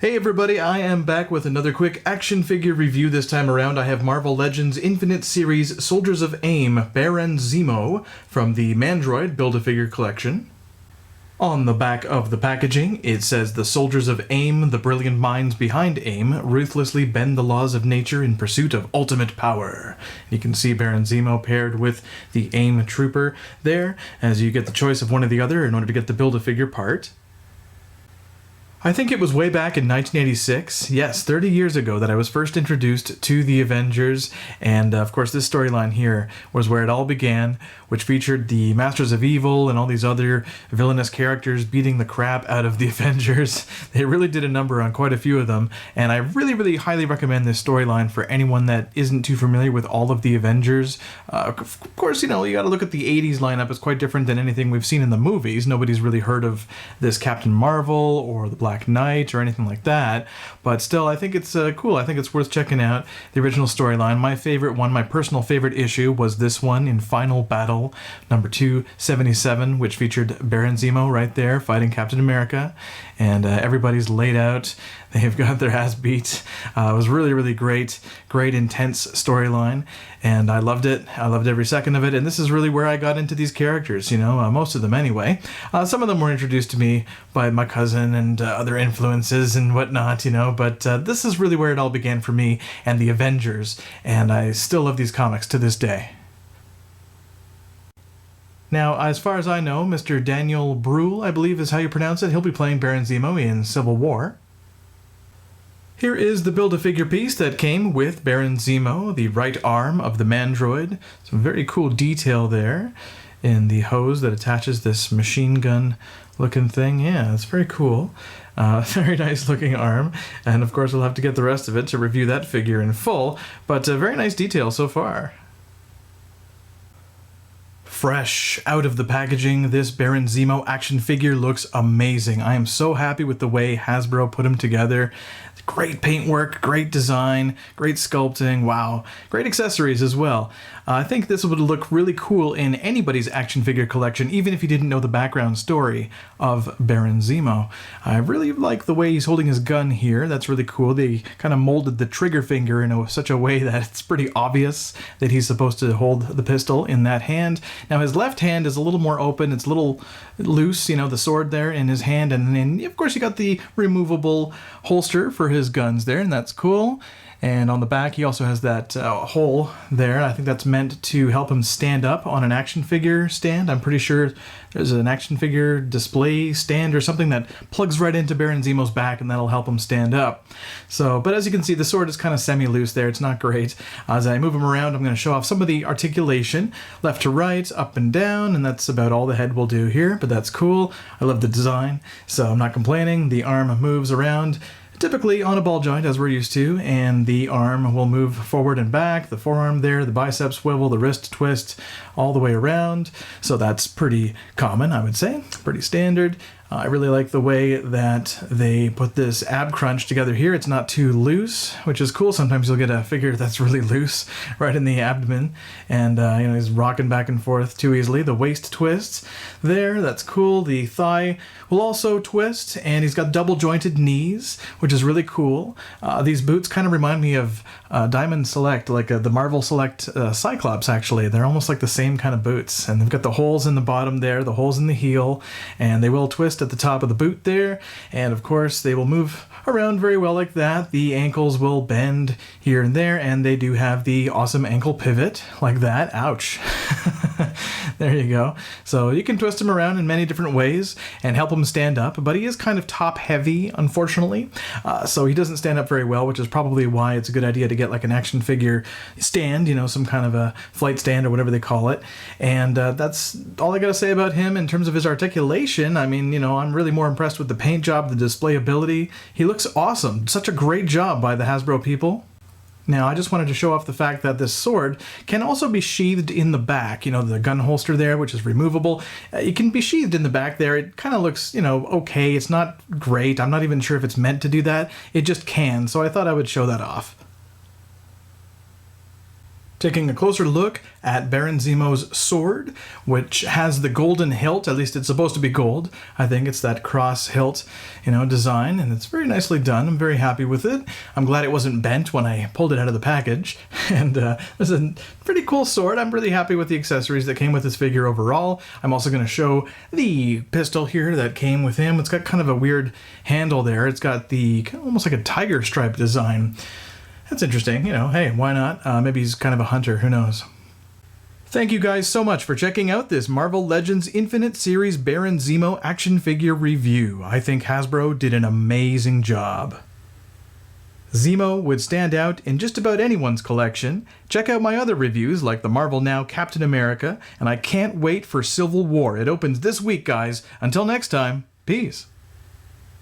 Hey everybody, I am back with another quick action figure review. This time around I have Marvel Legends Infinite Series Soldiers of A.I.M. Baron Zemo from the Mandroid Build-A-Figure collection. On the back of the packaging, it says the soldiers of A.I.M, the brilliant minds behind A.I.M, ruthlessly bend the laws of nature in pursuit of ultimate power. You can see Baron Zemo paired with the A.I.M trooper there, as you get the choice of one or the other in order to get the Build-A-Figure part. I think it was way back in 1986, yes, 30 years ago, that I was first introduced to the Avengers, and of course this storyline here was where it all began, which featured the Masters of Evil and all these other villainous characters beating the crap out of the Avengers. They really did a number on quite a few of them, and I really highly recommend this storyline for anyone that isn't too familiar with all of the Avengers. Of course, you gotta look at the 80s lineup. It's quite different than anything we've seen in the movies. Nobody's really heard of this Captain Marvel or the Black Knight or anything like that, but still I think it's cool. I think it's worth checking out the original storyline. My favorite one, my personal favorite issue, was this one in Final Battle number 277, which featured Baron Zemo right there fighting Captain America, and everybody's laid out. They've got their ass beat. It was really great intense storyline, and I loved it. I loved every second of it, and this is really where I got into these characters, most of them anyway. Some of them were introduced to me by my cousin and other influences and whatnot, but this is really where it all began for me and the Avengers, and I still love these comics to this day. Now, as far as I know, Mr. Daniel Bruhl, I believe is how you pronounce it, he'll be playing Baron Zemo in Civil War. Here is the Build-A-Figure piece that came with Baron Zemo, the right arm of the Mandroid. Some very cool detail there in the hose that attaches this machine gun looking thing. Yeah, it's very cool. Very nice looking arm. And of course we'll have to get the rest of it to review that figure in full, but very nice detail so far. Fresh out of the packaging, this Baron Zemo action figure looks amazing. I am so happy with the way Hasbro put him together. Great paintwork, great design, great sculpting, wow. Great accessories as well. I think this would look really cool in anybody's action figure collection, even if you didn't know the background story of Baron Zemo. I really like the way he's holding his gun here. That's really cool. They kind of molded the trigger finger in such a way that it's pretty obvious that he's supposed to hold the pistol in that hand. Now his left hand is a little more open, it's a little loose, the sword there in his hand, and then of course you got the removable holster for his guns there, and that's cool. And on the back he also has that hole there. I think that's meant to help him stand up on an action figure stand. I'm pretty sure there's an action figure display stand or something that plugs right into Baron Zemo's back, and that'll help him stand up. So, but as you can see, the sword is kind of semi-loose there. It's not great. As I move him around, I'm going to show off some of the articulation, left to right, up and down, and that's about all the head will do here, but that's cool. I love the design, so I'm not complaining. The arm moves around typically on a ball joint, as we're used to, and the arm will move forward and back, the forearm there, the bicep swivel, the wrist twist, all the way around. So that's pretty common, I would say, pretty standard. I really like the way that they put this ab crunch together here. It's not too loose, which is cool. Sometimes you'll get a figure that's really loose right in the abdomen, and he's rocking back and forth too easily. The waist twists there, that's cool. The thigh will also twist, and he's got double jointed knees, which is really cool. These boots kind of remind me of Diamond Select, like the Marvel Select Cyclops, actually. They're almost like the same kind of boots, and they've got the holes in the bottom there, the holes in the heel, and they will twist at the top of the boot there, and of course they will move around very well like that. The ankles will bend here and there, and they do have the awesome ankle pivot like that. Ouch. There you go. So you can twist him around in many different ways and help him stand up, but he is kind of top heavy, unfortunately, so he doesn't stand up very well, which is probably why it's a good idea to get like an action figure stand, some kind of a flight stand or whatever they call it. And that's all I gotta say about him in terms of his articulation. I mean, I'm really more impressed with the paint job, the display ability. He looks awesome. Such a great job by the Hasbro people. Now, I just wanted to show off the fact that this sword can also be sheathed in the back. The gun holster there, which is removable. It can be sheathed in the back there. It kind of looks, okay. It's not great. I'm not even sure if it's meant to do that. It just can, so I thought I would show that off. Taking a closer look at Baron Zemo's sword, which has the golden hilt. At least it's supposed to be gold. I think it's that cross hilt, design, and it's very nicely done. I'm very happy with it. I'm glad it wasn't bent when I pulled it out of the package. And it's a pretty cool sword. I'm really happy with the accessories that came with this figure overall. I'm also going to show the pistol here that came with him. It's got kind of a weird handle there. It's got the almost like a tiger stripe design. That's interesting, hey, why not? Maybe he's kind of a hunter, who knows? Thank you guys so much for checking out this Marvel Legends Infinite Series Baron Zemo action figure review. I think Hasbro did an amazing job. Zemo would stand out in just about anyone's collection. Check out my other reviews like the Marvel Now Captain America, and I can't wait for Civil War. It opens this week, guys. Until next time, peace.